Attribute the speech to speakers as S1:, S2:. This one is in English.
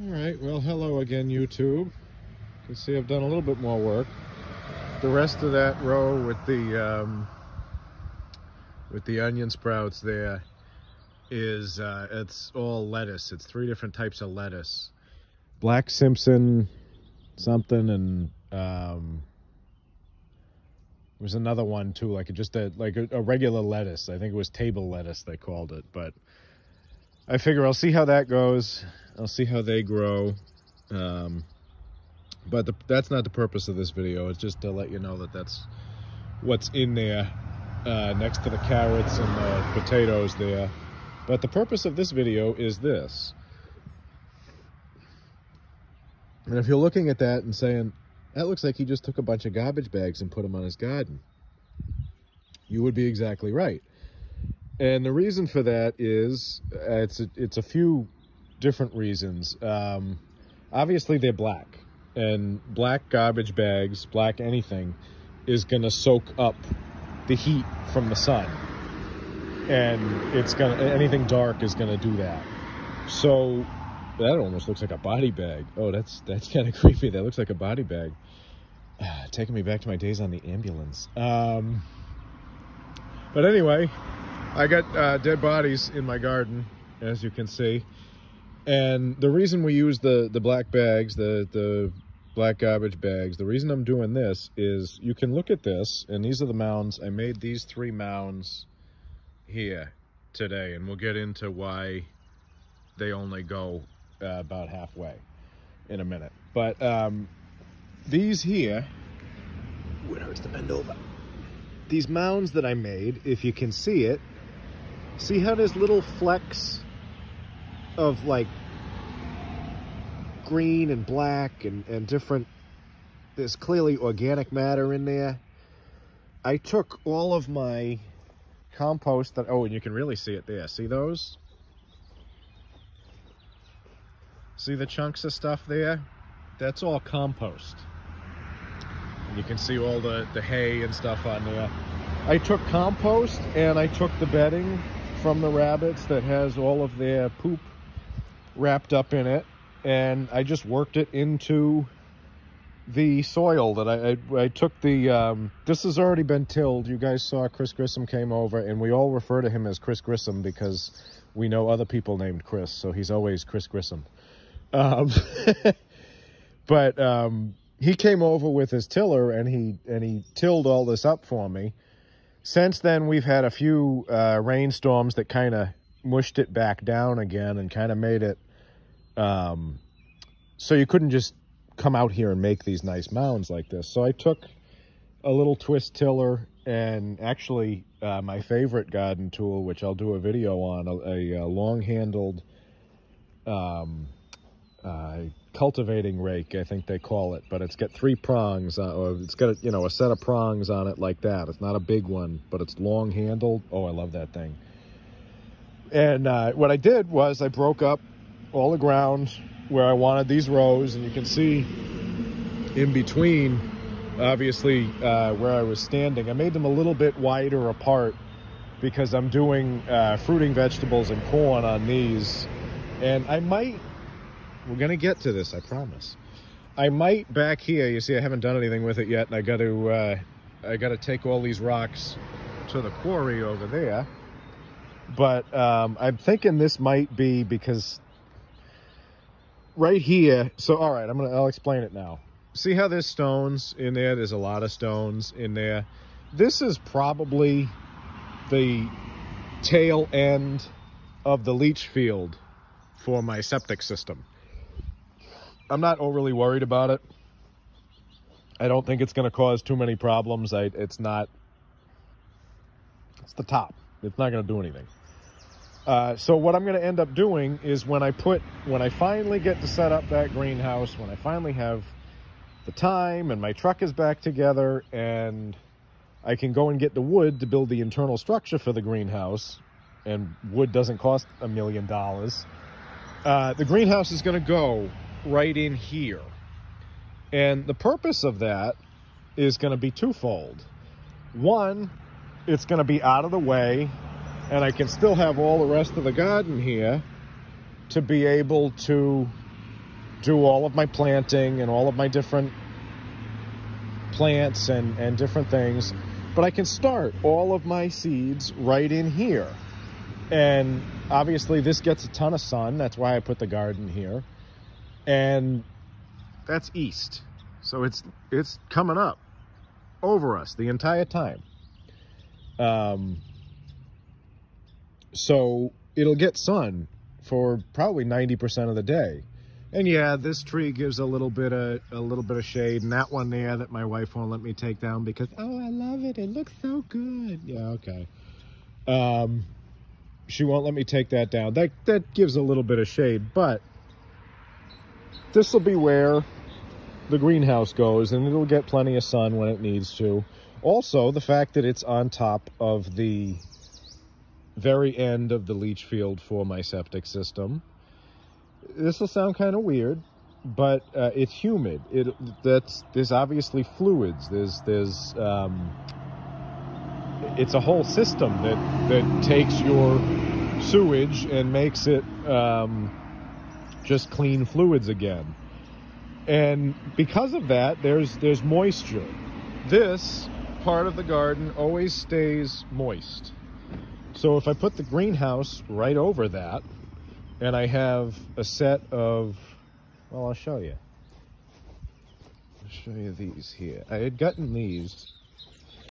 S1: All right, well, hello again, YouTube. You can see I've done a little bit more work. The rest of that row with the onion sprouts there is it's all lettuce. It's 3 different types of lettuce: Black Simpson something, and there's another one too, like a regular lettuce. I think it was table lettuce they called it. But I figure I'll see how that goes. I'll see how they grow. But that's not the purpose of this video. It's just to let you know that that's what's in there next to the carrots and the potatoes there. But the purpose of this video is this. And if you're looking at that and saying, that looks like he just took a bunch of garbage bags and put them on his garden, you would be exactly right. And the reason for that is it's a few different reasons. Obviously, they're black. And black garbage bags, black anything, is going to soak up the heat from the sun. And anything dark is going to do that. So that almost looks like a body bag. Oh, that's kind of creepy. That looks like a body bag. Taking me back to my days on the ambulance. But anyway, I got dead bodies in my garden, as you can see. And the reason we use the black bags, the black garbage bags, the reason I'm doing this is you can look at this, and these are the mounds. I made these 3 mounds here today, and we'll get into why they only go about halfway in a minute. But these here, when it hurts to bend over, these mounds that I made, if you can see it, see how there's little flecks of like green and black and different, there's clearly organic matter in there. I took all of my compost that, oh, and you can really see it there. See those? See the chunks of stuff there? That's all compost. And you can see all the hay and stuff on there. I took compost and I took the bedding from the rabbits that has all of their poop wrapped up in it, and I just worked it into the soil that I took the, this has already been tilled. You guys saw Chris Grissom came over, and we all refer to him as Chris Grissom because we know other people named Chris, so he's always Chris Grissom. But he came over with his tiller, and he tilled all this up for me. Since then, we've had a few rainstorms that kind of mushed it back down again and kind of made it so you couldn't just come out here and make these nice mounds like this. So I took a little twist tiller and actually my favorite garden tool, which I'll do a video on, a long-handled cultivating rake, I think they call it, but it's got 3 prongs, or it's got a set of prongs on it like that. It's not a big one, but it's long-handled. Oh, I love that thing. And what I did was I broke up all the ground where I wanted these rows, and you can see in between, obviously, where I was standing, I made them a little bit wider apart because I'm doing fruiting vegetables and corn on these. And I might, we're going to get to this, I promise. I might back here, you see I haven't done anything with it yet, and I got to take all these rocks to the quarry over there. But I'm thinking this might be because right here, so all right, I'll explain it now. See how there's stones in there? There's a lot of stones in there. This is probably the tail end of the leach field for my septic system. I'm not overly worried about it. I don't think it's going to cause too many problems. It's the top. It's not going to do anything. So what I'm going to end up doing is when I finally get to set up that greenhouse, when I finally have the time and my truck is back together and I can go and get the wood to build the internal structure for the greenhouse, and wood doesn't cost $1 million, the greenhouse is going to go right in here. And the purpose of that is going to be twofold. One, it's going to be out of the way, and I can still have all the rest of the garden here to be able to do all of my planting and all of my different plants and different things, but I can start all of my seeds right in here. And obviously this gets a ton of sun. That's why I put the garden here. And that's east. So it's coming up over us the entire time. So it'll get sun for probably 90% of the day. And yeah, this tree gives a little bit of shade, and that one there that my wife won't let me take down because, oh, I love it. It looks so good. Yeah, okay. She won't let me take that down. That gives a little bit of shade, but this will be where the greenhouse goes, and it'll get plenty of sun when it needs to. Also, the fact that it's on top of the very end of the leach field for my septic system. This will sound kind of weird, but it's humid. There's obviously fluids. It's a whole system that takes your sewage and makes it just clean fluids again. And because of that, there's moisture. This part of the garden always stays moist. So if I put the greenhouse right over that, and I have a set of, well, I'll show you. I'll show you these here. I had gotten these